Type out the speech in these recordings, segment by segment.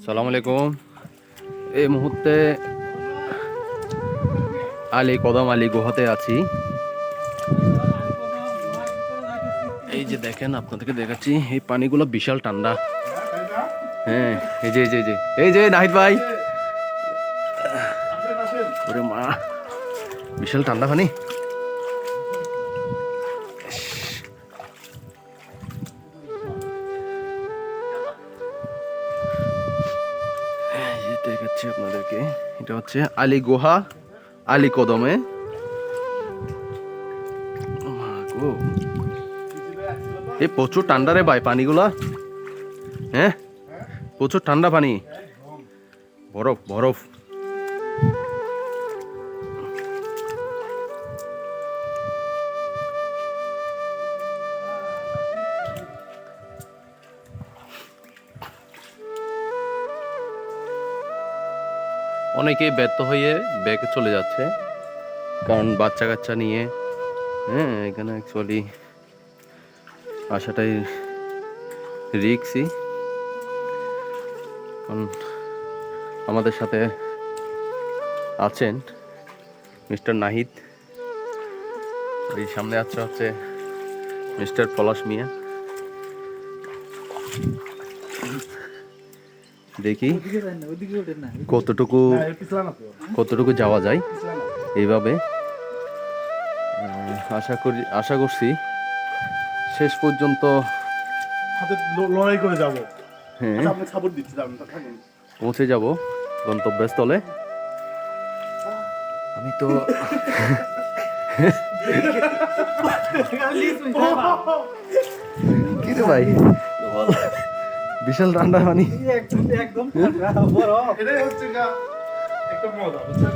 সালাম আলাইকুম। এই মুহূর্তে আলী কদম আলী গুহাতে আছি। এই যে দেখেন, আপনাদেরকে দেখাচ্ছি, এই পানিগুলো বিশাল ঠান্ডা। হ্যাঁ, এই যে এই যে এই যে এই যে নাহিদ ভাই, ওরে মা, বিশাল ঠান্ডা পানি। দেখাচ্ছি আপনাদেরকে, এটা হচ্ছে আলী গুহা, আলী কদমে। এই প্রচুর ঠান্ডা রে ভাই পানিগুলা। হ্যাঁ, প্রচুর ঠান্ডা পানি, বরফ বরফ। অনেকেই ব্যর্থ হয়ে ব্যাগে চলে যাচ্ছে, কারণ বাচ্চা কাচ্চা নিয়ে। হ্যাঁ, এখানে অ্যাকচুয়ালি আসাটাই রিস্কই, কারণ আমাদের সাথে আছেন মিস্টার নাহিদ, এই সামনে হচ্ছে মিস্টার পলাশ মিয়া। দেখি কতটুকু যাওয়া যায় এইভাবে। আশা করছি শেষ পর্যন্ত লড়াই করে যাব। হ্যাঁ, আপনি সাপোর্ট দিচ্ছি, পৌঁছে যাব গন্তব্যস্থলে। আমি তো কি রে ভাই, বিশাল ঠান্ডা পানি। একদম এটাই হচ্ছে না একটা মজা, বুঝছেন?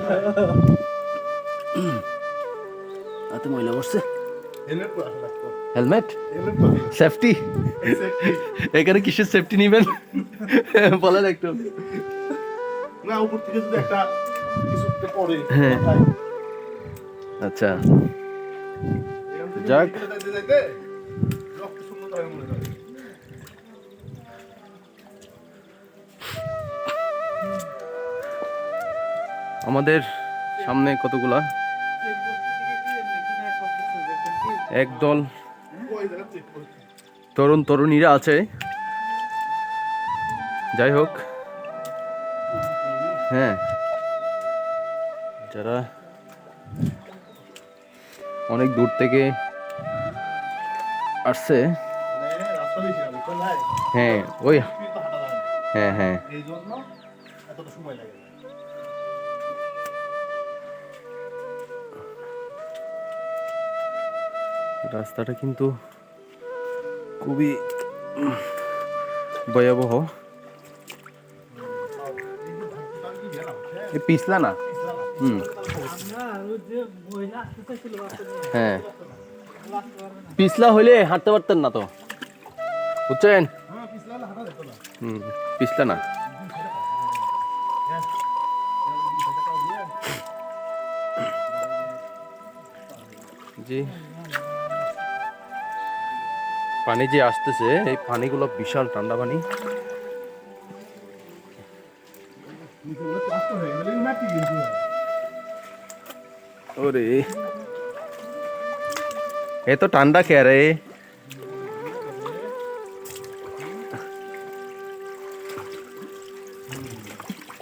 হাতে ময়লা বসছে। হেলমেট পরে আসা লাগতো। হেলমেট, হেলমেট পরে সেফটি। এখানে কিসের সেফটি নিবেন বলেন একটু। না, উপর থেকে যদি একটা কিছু পড়ে। হ্যাঁ, আচ্ছা, যাক। যাইতে রক্ত শূন্যতা হয়ে মনে হয়। আমাদের সামনে কতগুলা একদল তরুণ তরুণীরা আছে। যাই হোক, হ্যাঁ, যারা অনেক দূর থেকে আসছে। রাস্তা বেশি না, বুঝছেন ভাই? হ্যাঁ, ওই, কিন্তু হাঁটা যায় না। হ্যাঁ হ্যাঁ, এই জন্য এতটা সময় লাগে। রাস্তাটা কিন্তু খুবই ভয়াবহ। পিছলা না, হ্যাঁ, পিছলা হইলে হাঁটতে পারতেন না তো, বুঝছেন? পিছলা না। জি, পানি যে আসতেছে, এই পানিগুলো বিশাল ঠান্ডা পানি। ওরে, এ তো ঠান্ডা কে রে।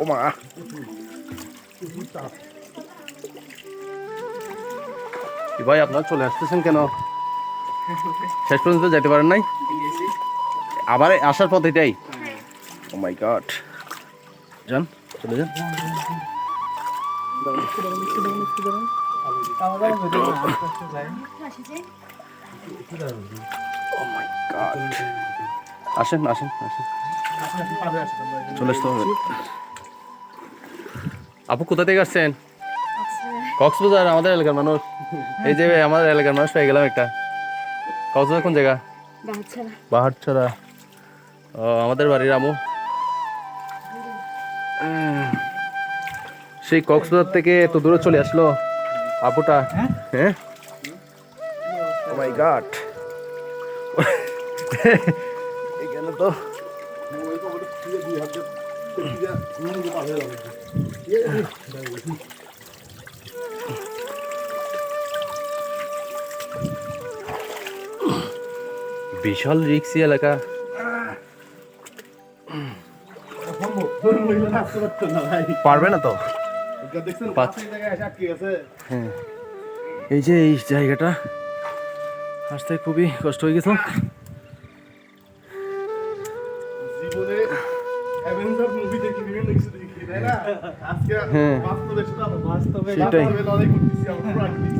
ও মা, কি ভাই আপনারা চলে আসতেছেন কেন? শেষ পর্যন্ত যেতে পারেন নাই? আবার আসার পথ এটাই? ও মাই গড, যান, চলে যান। ও মাই গড, আসেন আসেন আসেন, চলে আসতে হবে। আপু কোথা থেকে আসছেন? কক্সবাজার, আমাদের এলাকার মানুষ। এই যে আমাদের এলাকার মানুষ পেয়ে গেলাম একটা। কক্সবাজার কোন জায়গা? বাহারছড়া। ও, আমাদের বাড়ির আমু। সেই কক্সবাজার থেকে এত দূরে চলে আসলো আপুটা। হ্যাঁ, ও মাই গড, এখানে তো বিশাল রিক্সি এলাকা। পারবে না তো। হ্যাঁ, এই যে এই জায়গাটা আসতে খুবই কষ্ট হয়ে গেছে। জীবনে অ্যাভেঞ্জার মুভি দেখি, বিভিন্ন কিছু দেখি, তাই না? আজকে হ্যাঁ। বাস্তবে সেটা বাস্তবে সেটাই। লড়াই করতেছি আমরা প্রাকৃতিক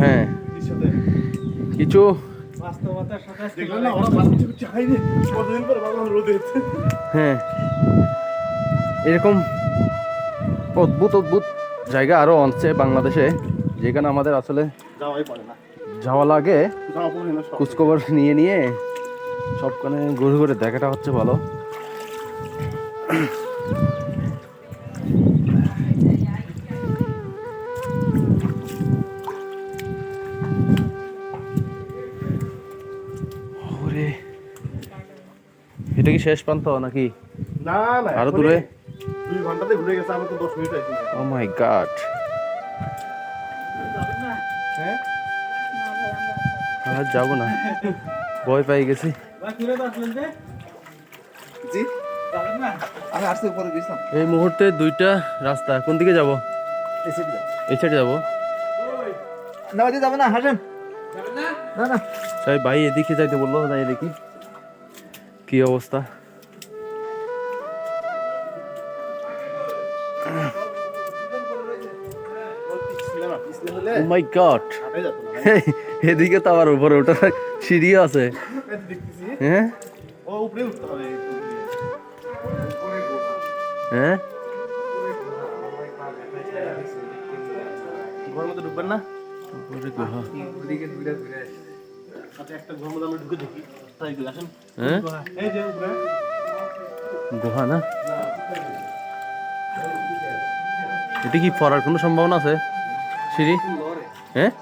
হ্যাঁ, সাথে। কিছু বাস্তবতার সাথে দেখলেন না ওরা বাস্তবে চাই রে কতদিন পর বাংলা রোদে। হ্যাঁ, এরকম অদ্ভুত অদ্ভুত জায়গা আরো আছে বাংলাদেশে, যেখানে আমাদের আসলে যাওয়াই পড়ে না, যাওয়া লাগে। যাওয়া পড়ে না, খোঁজখবর নিয়ে নিয়ে সবখানে ঘুরে ঘুরে দেখাটা হচ্ছে ভালো। ওরে, এটা কি শেষ প্রান্ত নাকি না না আরো দূরে? 2 ঘন্টাতে ঘুরে গেছে, আমরা তো 10 মিনিট আছি। ও মাই গড, হ্যাঁ আর যাবো না, ভয় পেয়ে গেছি। জি আমি আসতে উপরে গেছিলাম। এই মুহূর্তে দুইটা রাস্তা, কোন দিকে যাব? এই সাইডে যাবো। না ওইদিকে যাবে না, হাসেন না না। তাই ভাই এদিকে যাইতে বললো, যাই দেখি কি অবস্থা। ও মাই গড, এদিকে তো আবার উপরে ওঠার সিঁড়ি আছে। হ্যাঁ ও উপরে উঠতে হবে। হ্যাঁ, ঘরের মধ্যে ঢুকবেন না? উপরে গুহা। আচ্ছা একটা ঘরের মধ্যে আমরা ঢুকে দেখি, তাই কি আসেন। হ্যাঁ, এই যে উপরে গুহা না? এটা কি পড়ার কোনো সম্ভাবনা আছে সিঁড়ি? হ্যাঁ,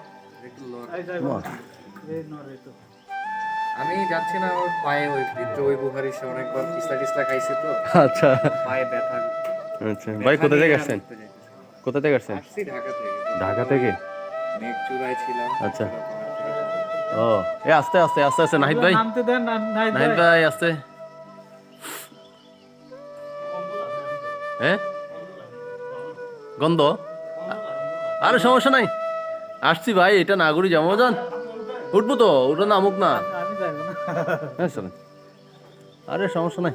আমি যাচ্ছি না, আমার পায়ে ওই ভিতরে ওই বুখারি সে অনেকবার পিছলা টিসলা খাইছি তো আচ্ছা পায়ে ব্যথা। আচ্ছা। ভাই কোথা থেকে আসছেন? কোথা থেকে আসছেন? আসছি ঢাকা থেকে, ঢাকা থেকে? মেঘ চূড়ায় ছিলাম। আচ্ছা। ও, এ আস্তে আস্তে আস্তে আস্তে, নাহিদ ভাই, নাহিদ ভাই আস্তে। হ্যাঁ, গন্ধ? আরে সমস্যা নাই, আসছি ভাই, এটা নাগরি যাবো, যান উঠবো তো, ওটা নামুক না। হ্যাঁ চলেন, আরে সমস্যা নাই।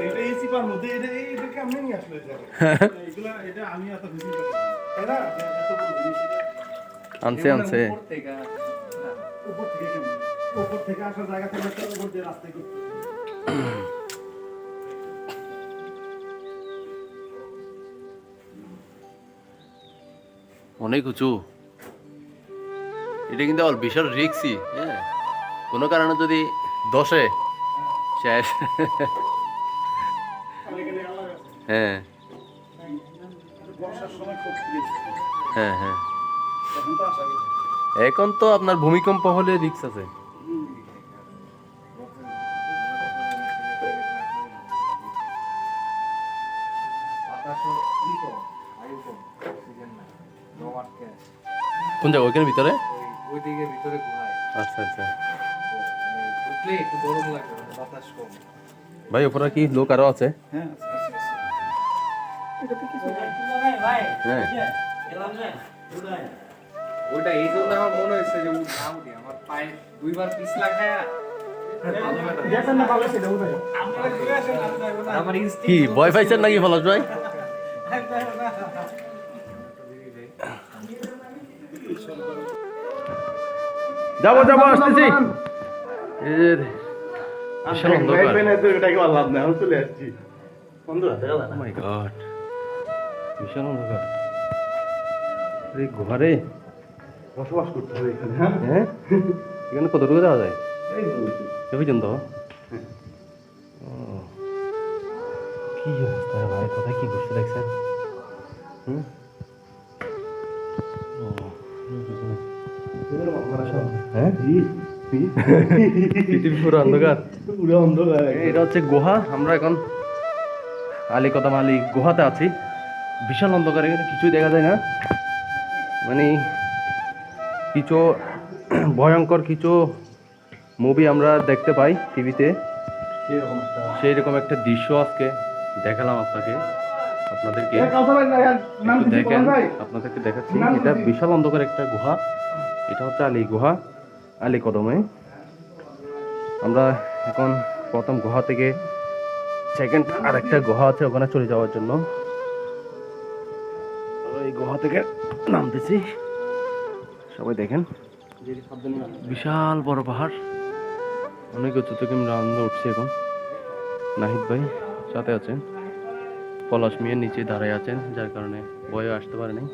এটা এসি পার মধ্যে এটা কেমনে নিয়ে আসলো এই জায়গায়? এগুলা এটা আমি এত বুঝি না, তাই না? এত বড় জিনিস এটা আনছে আনছে। উপর থেকে উপর থেকে কেমনে? উপর থেকে আসার জায়গা থেকে একটা উপর দিয়ে রাস্তায় করতে। অনেক উঁচু, এটা কিন্তু আবার বিশাল রিক্সি। হ্যাঁ, কোনো কারণে যদি দশে শেষ। এখানে আলাদা আছে। হ্যাঁ বর্ষার সময় খুব বেশি। হ্যাঁ হ্যাঁ, এখন তো আসা গেছে। এখন তো আপনার ভূমিকম্প হলে রিক্স আছে। বাতাসও কি কম, বায়ু কম, অক্সিজেন নাই, নো আটকে আছে। কোন জায়গা? ওইখানে ভিতরে? ওই দিকে ভিতরে গুহায় আচ্ছা আচ্ছা। ঢুকলে একটু গরম লাগবে, মানে বাতাস কম। ভাই ওপরে কি লোক আরো আছে? হ্যাঁ আছে, আছে, আছে। হ্যাঁ, ওইটা এই জন্য আমার মনে হয়েছে যে উঠা উঠি আমার পায়ে দুইবার পিছলা খায়া দেখেন না ভালো সেটা উঠে। আমার কি ভয় পাইছেন নাকি ফলাস ভাই? যাবো যাবো, আসতেছি। এই যে বিশাল অন্ধকার। এটাকে ভালো লাভ নেই, আমি চলে আসছি। বন্ধুরা দেখা যায় Oh না। my god, বিশাল অন্ধকার। বাপরে গুহারে বসবাস করতে হবে এখানে, হ্যাঁ? হ্যাঁ এখানে কতটুকু যাওয়া যায় এই বলছি। এ পর্যন্ত ও, কি অবস্থা রে ভাই, কোথায় কি করছে দেখছেন? হুম ও, হ্যাঁ পৃথিবী পুরো অন্ধকার। পুরো অন্ধকার এটা হচ্ছে গুহা, আমরা এখন আলী কদম আলী গুহাতে আছি। বিশাল অন্ধকার, এখানে কিছুই দেখা যায় না, মানে কিছু ভয়ঙ্কর কিছু মুভি আমরা দেখতে পাই টিভিতে, এরকম একটা সেই রকম একটা দৃশ্য আজকে দেখালাম আপনাদেরকে। নাম একটু কিছু দেখেন, বলেন ভাই? আপনাদেরকে দেখাচ্ছি। নাম এটা কি? বিশাল অন্ধকার একটা গুহা, এটা হচ্ছে আলী গুহা, আলী কদমে। আমরা এখন প্রথম গুহা থেকে সেকেন্ড আর একটা গুহা আছে, ওখানে চলে যাওয়ার জন্য ওই গুহা থেকে নামতেছি। সবাই দেখেন, বিশাল বড় পাহাড়, অনেক উঁচু থেকে আমরা উঠছি এখন। নাহিদ ভাই সাথে আছেন, পলাশ মিয়া নিচে দাঁড়ায় আছেন, যার কারণে ভয়ে আসতে পারে নাই।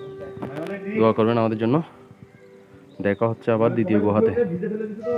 দোয়া করবেন আমাদের জন্য। দেখা হচ্ছে আবার দ্বিতীয় গুহাতে। ভিজে ফেলে দিছে তো।